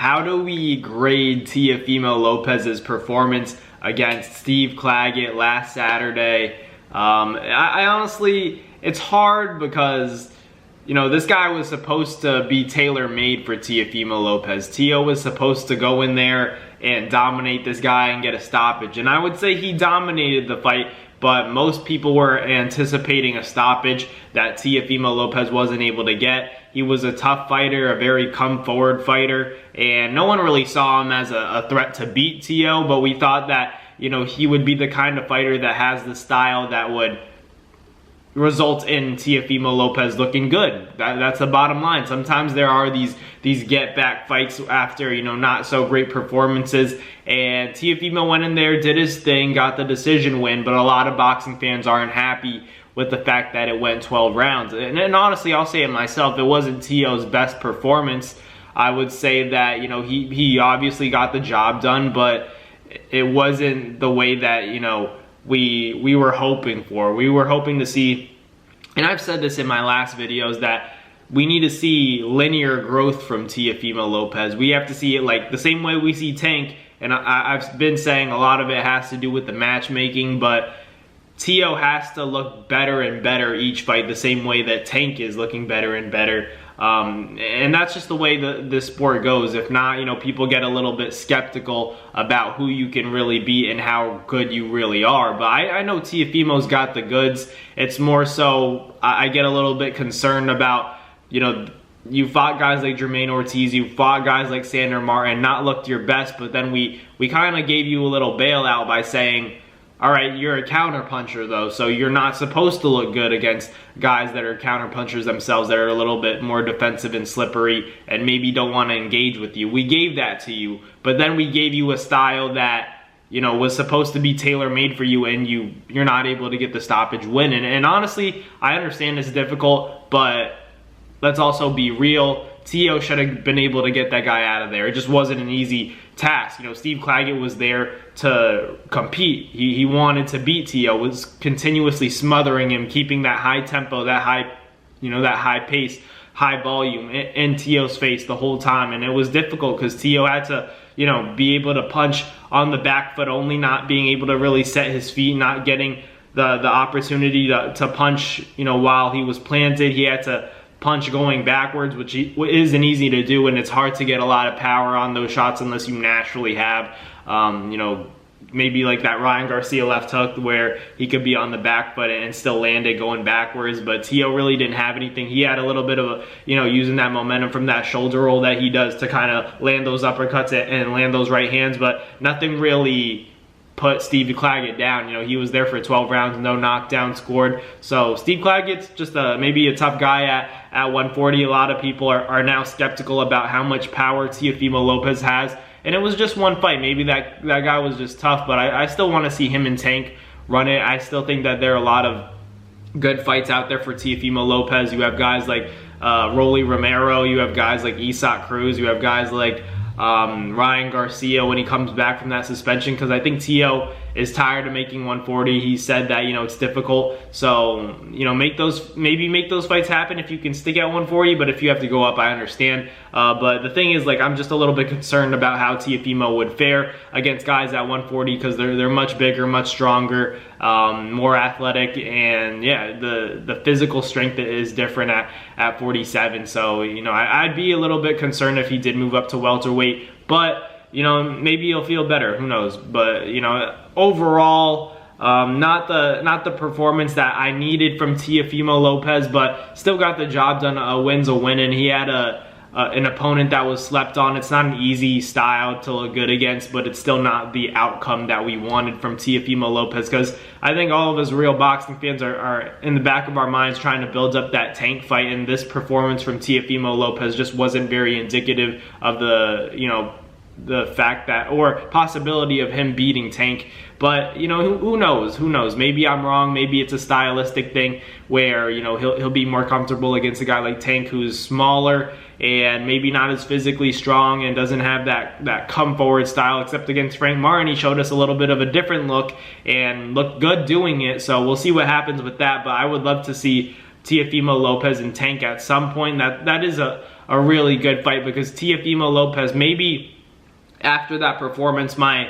How do we grade Teofimo Lopez's performance against Steve Claggett last Saturday? I honestly, it's hard because, you know, this guy was supposed to be tailor-made for Teofimo Lopez. Teo was supposed to go in there and dominate this guy and get a stoppage. And I would say he dominated the fight, but most people were anticipating a stoppage that Teofimo Lopez wasn't able to get. He was a tough fighter, a very come-forward fighter, and no one really saw him as a threat to beat Teo, but we thought that, you know, he would be the kind of fighter that has the style that would result in Teofimo Lopez looking good. That's the bottom line. Sometimes there are these get-back fights after, you know, not so great performances, and Teofimo went in there, did his thing, got the decision win, but a lot of boxing fans aren't happy with the fact that it went 12 rounds. And honestly, I'll say it myself, it wasn't Teo's best performance. I would say that, you know, he obviously got the job done, but it wasn't the way that, you know, we were hoping for. We were hoping to see, and I've said this in my last videos, that we need to see linear growth from Teofimo Lopez. We have to see it like the same way we see Tank, and I've been saying a lot of it has to do with the matchmaking, but Teo has to look better and better each fight the same way that Tank is looking better and better. And that's just the way the sport goes. If not, you know, people get a little bit skeptical about who you can really beat and how good you really are. But I know Teofimo's got the goods. It's more so I get a little bit concerned about, you know, you fought guys like Jermaine Ortiz, you fought guys like Sandor Martin, not looked your best, but then we kind of gave you a little bailout by saying, all right, you're a counterpuncher though, so you're not supposed to look good against guys that are counterpunchers themselves, that are a little bit more defensive and slippery and maybe don't want to engage with you. We gave that to you, but then we gave you a style that, you know, was supposed to be tailor-made for you, and you're not able to get the stoppage win. And honestly, I understand it's difficult, but let's also be real. Teo should have been able to get that guy out of there. It just wasn't an easy task. You know, Steve Claggett was there to compete. He wanted to beat Teo, was continuously smothering him, keeping that high tempo, that high, you know, that high pace, high volume in Teo's face the whole time. And it was difficult because Teo had to, you know, be able to punch on the back foot only, not being able to really set his feet, not getting the opportunity to punch, you know, while he was planted. He had to punch going backwards, which isn't easy to do, and it's hard to get a lot of power on those shots unless you naturally have, you know, maybe like that Ryan Garcia left hook where he could be on the back foot and still land it going backwards. But Teo really didn't have anything. He had a little bit of a, you know, using that momentum from that shoulder roll that he does to kind of land those uppercuts and land those right hands, but nothing really put Steve Claggett down. You know, he was there for 12 rounds, no knockdown scored. So Steve Claggett's just maybe a tough guy at 140. A lot of people are now skeptical about how much power Teofimo Lopez has. And it was just one fight. Maybe that guy was just tough, but I still want to see him and Tank run it. I still think that there are a lot of good fights out there for Teofimo Lopez. You have guys like Rolly Romero. You have guys like Isaac Cruz. You have guys like Ryan Garcia when he comes back from that suspension, because I think Teo is tired of making 140. He said that, you know, it's difficult. So, you know, maybe make those fights happen if you can stick at 140, but if you have to go up, I understand. But the thing is, like, I'm just a little bit concerned about how Teofimo would fare against guys at 140, because they're much bigger, much stronger, more athletic, and yeah, the physical strength is different at 47. So, you know, I'd be a little bit concerned if he did move up to welterweight, but you know, maybe he'll feel better, who knows. But, you know, overall, not the performance that I needed from Teofimo Lopez, but still got the job done. A win's a win, and he had an opponent that was slept on. It's not an easy style to look good against, but it's still not the outcome that we wanted from Teofimo Lopez, because I think all of us real boxing fans are in the back of our minds trying to build up that Tank fight, and this performance from Teofimo Lopez just wasn't very indicative of the, you know, the fact that, or possibility of him beating Tank. But, you know, who knows? Maybe I'm wrong. Maybe it's a stylistic thing where, you know, he'll be more comfortable against a guy like Tank, who's smaller and maybe not as physically strong and doesn't have that come forward style. Except against Frank Martin, he showed us a little bit of a different look and looked good doing it. So we'll see what happens with that. But I would love to see Teofimo Lopez and Tank at some point. That is a a really good fight, because Teofimo Lopez, maybe after that performance, my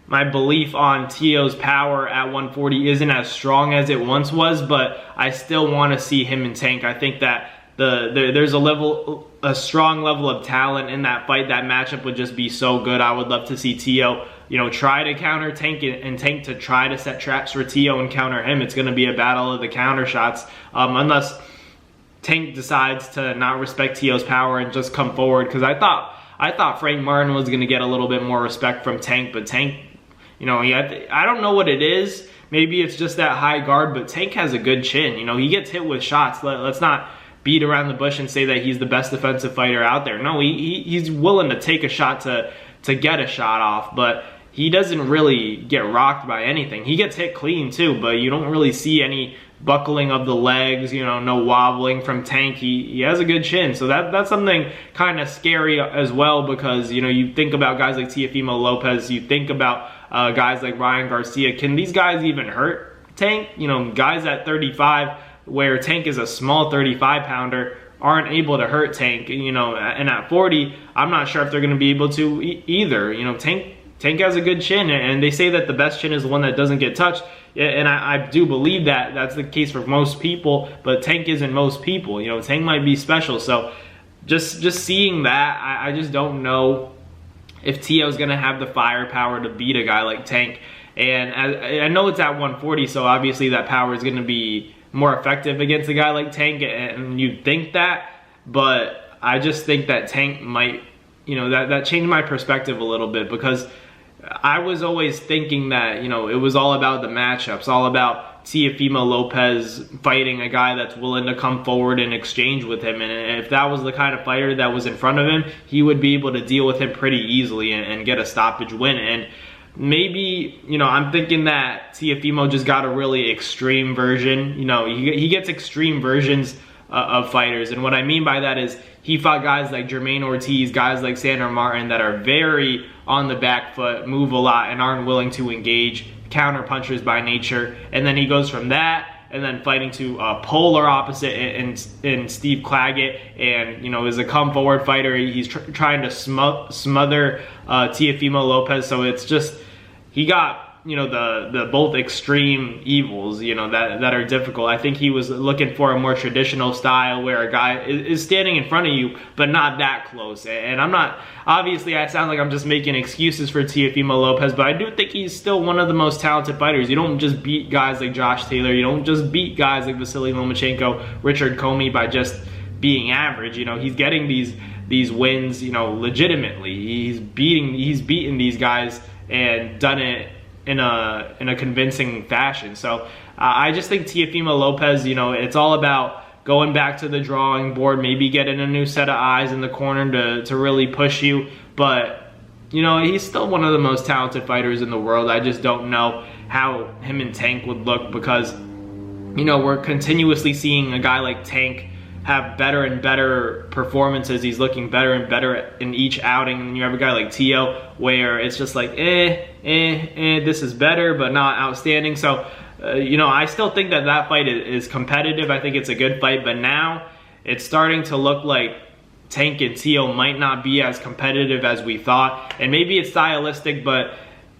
belief on Teo's power at 140 isn't as strong as it once was, but I still want to see him and Tank. I think that there's a strong level of talent in that fight. That matchup would just be so good. I would love to see Teo, try to counter Tank, and Tank to try to set traps for Teo and counter him. It's going to be a battle of the counter shots, unless Tank decides to not respect Teo's power and just come forward. Because I thought Frank Martin was going to get a little bit more respect from Tank, but Tank, I don't know what it is. Maybe it's just that high guard, but Tank has a good chin. He gets hit with shots. Let's not beat around the bush and say that he's the best defensive fighter out there. No, he's willing to take a shot to get a shot off, but he doesn't really get rocked by anything. He gets hit clean too, but you don't really see any buckling of the legs, no wobbling from Tank. He has a good chin, so that's something kind of scary as well, because you think about guys like Teofimo Lopez, you think about guys like Ryan Garcia. Can these guys even hurt Tank? Guys at 35, where Tank is a small 35-pounder, aren't able to hurt Tank, and at 40, I'm not sure if they're going to be able to either. Tank has a good chin, and they say that the best chin is the one that doesn't get touched, and I do believe that that's the case for most people, but Tank isn't most people. Tank might be special, so just seeing that, I just don't know if Teo's going to have the firepower to beat a guy like Tank. And I know it's at 140, so obviously that power is going to be more effective against a guy like Tank, and you'd think that, but I just think that Tank might, that changed my perspective a little bit, because I was always thinking that, it was all about the matchups, all about Teofimo Lopez fighting a guy that's willing to come forward and exchange with him, and if that was the kind of fighter that was in front of him, he would be able to deal with him pretty easily and get a stoppage win. And maybe, I'm thinking that Teofimo just got a really extreme version. He gets extreme versions of fighters, and what I mean by that is he fought guys like Jermaine Ortiz, guys like Sandor Martin that are very on the back foot, move a lot, and aren't willing to engage, counter punchers by nature. And then he goes from that and then fighting to a polar opposite in Steve Claggett, and is a come forward fighter. He's trying to smother Teofimo Lopez. So it's just, he got the both extreme evils that are difficult. I think he was looking for a more traditional style where a guy is standing in front of you but not that close. And I'm not, obviously I sound like I'm just making excuses for Teofimo Lopez, but I do think he's still one of the most talented fighters. You don't just beat guys like Josh Taylor, you don't just beat guys like Vasily Lomachenko, Richard Comey by just being average. He's getting these wins legitimately. He's beaten these guys and done it in a convincing fashion. So I just think Teofimo Lopez, it's all about going back to the drawing board, maybe getting a new set of eyes in the corner to really push you. But he's still one of the most talented fighters in the world. I just don't know how him and Tank would look, because we're continuously seeing a guy like Tank have better and better performances. He's looking better and better in each outing. And you have a guy like Teo where it's just like, this is better, but not outstanding. So, I still think that fight is competitive. I think it's a good fight, but now it's starting to look like Tank and Teo might not be as competitive as we thought. And maybe it's stylistic, but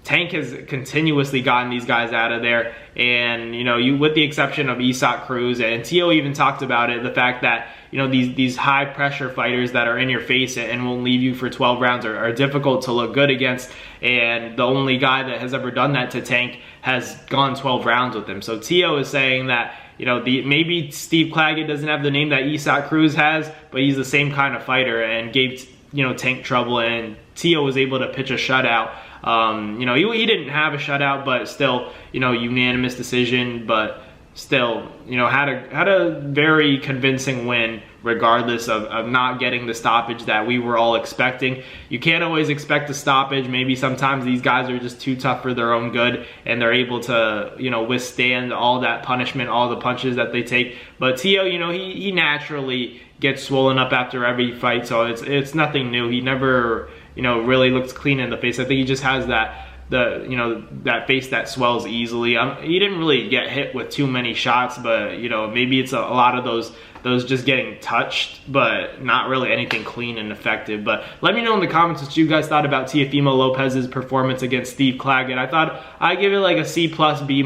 Tank has continuously gotten these guys out of there, and with the exception of Isak Cruz, and Teo even talked about it, the fact that these high pressure fighters that are in your face and won't leave you for 12 rounds are difficult to look good against, and the only guy that has ever done that to Tank has gone 12 rounds with him. So Teo is saying that maybe Steve Claggett doesn't have the name that Isak Cruz has, but he's the same kind of fighter and gave Tank trouble, and Teo was able to pitch a shutout. He didn't have a shutout, but still, unanimous decision, but still, had a very convincing win, regardless of not getting the stoppage that we were all expecting. You can't always expect a stoppage. Maybe sometimes these guys are just too tough for their own good, and they're able to, withstand all that punishment, all the punches that they take. But Teo, he naturally gets swollen up after every fight, so it's nothing new. He never really looks clean in the face. I think he just has that that face that swells easily. He didn't really get hit with too many shots, but maybe it's a lot of those just getting touched, but not really anything clean and effective. But let me know in the comments what you guys thought about Teofimo Lopez's performance against Steve Claggett. I thought I'd give it like a C+, B-,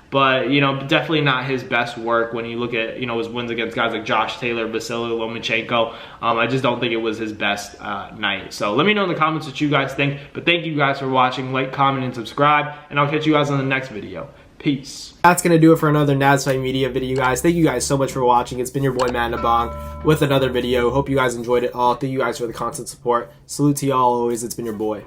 but definitely not his best work when you look at his wins against guys like Josh Taylor, Vasily Lomachenko. I just don't think it was his best night. So let me know in the comments what you guys think. But thank you guys for watching. Like, comment, and subscribe, and I'll catch you guys on the next video. Peace. That's going to do it for another NASFight Media video, guys. Thank you guys so much for watching. It's been your boy, Matt Nabong, with another video. Hope you guys enjoyed it all. Thank you guys for the constant support. Salute to y'all always. It's been your boy.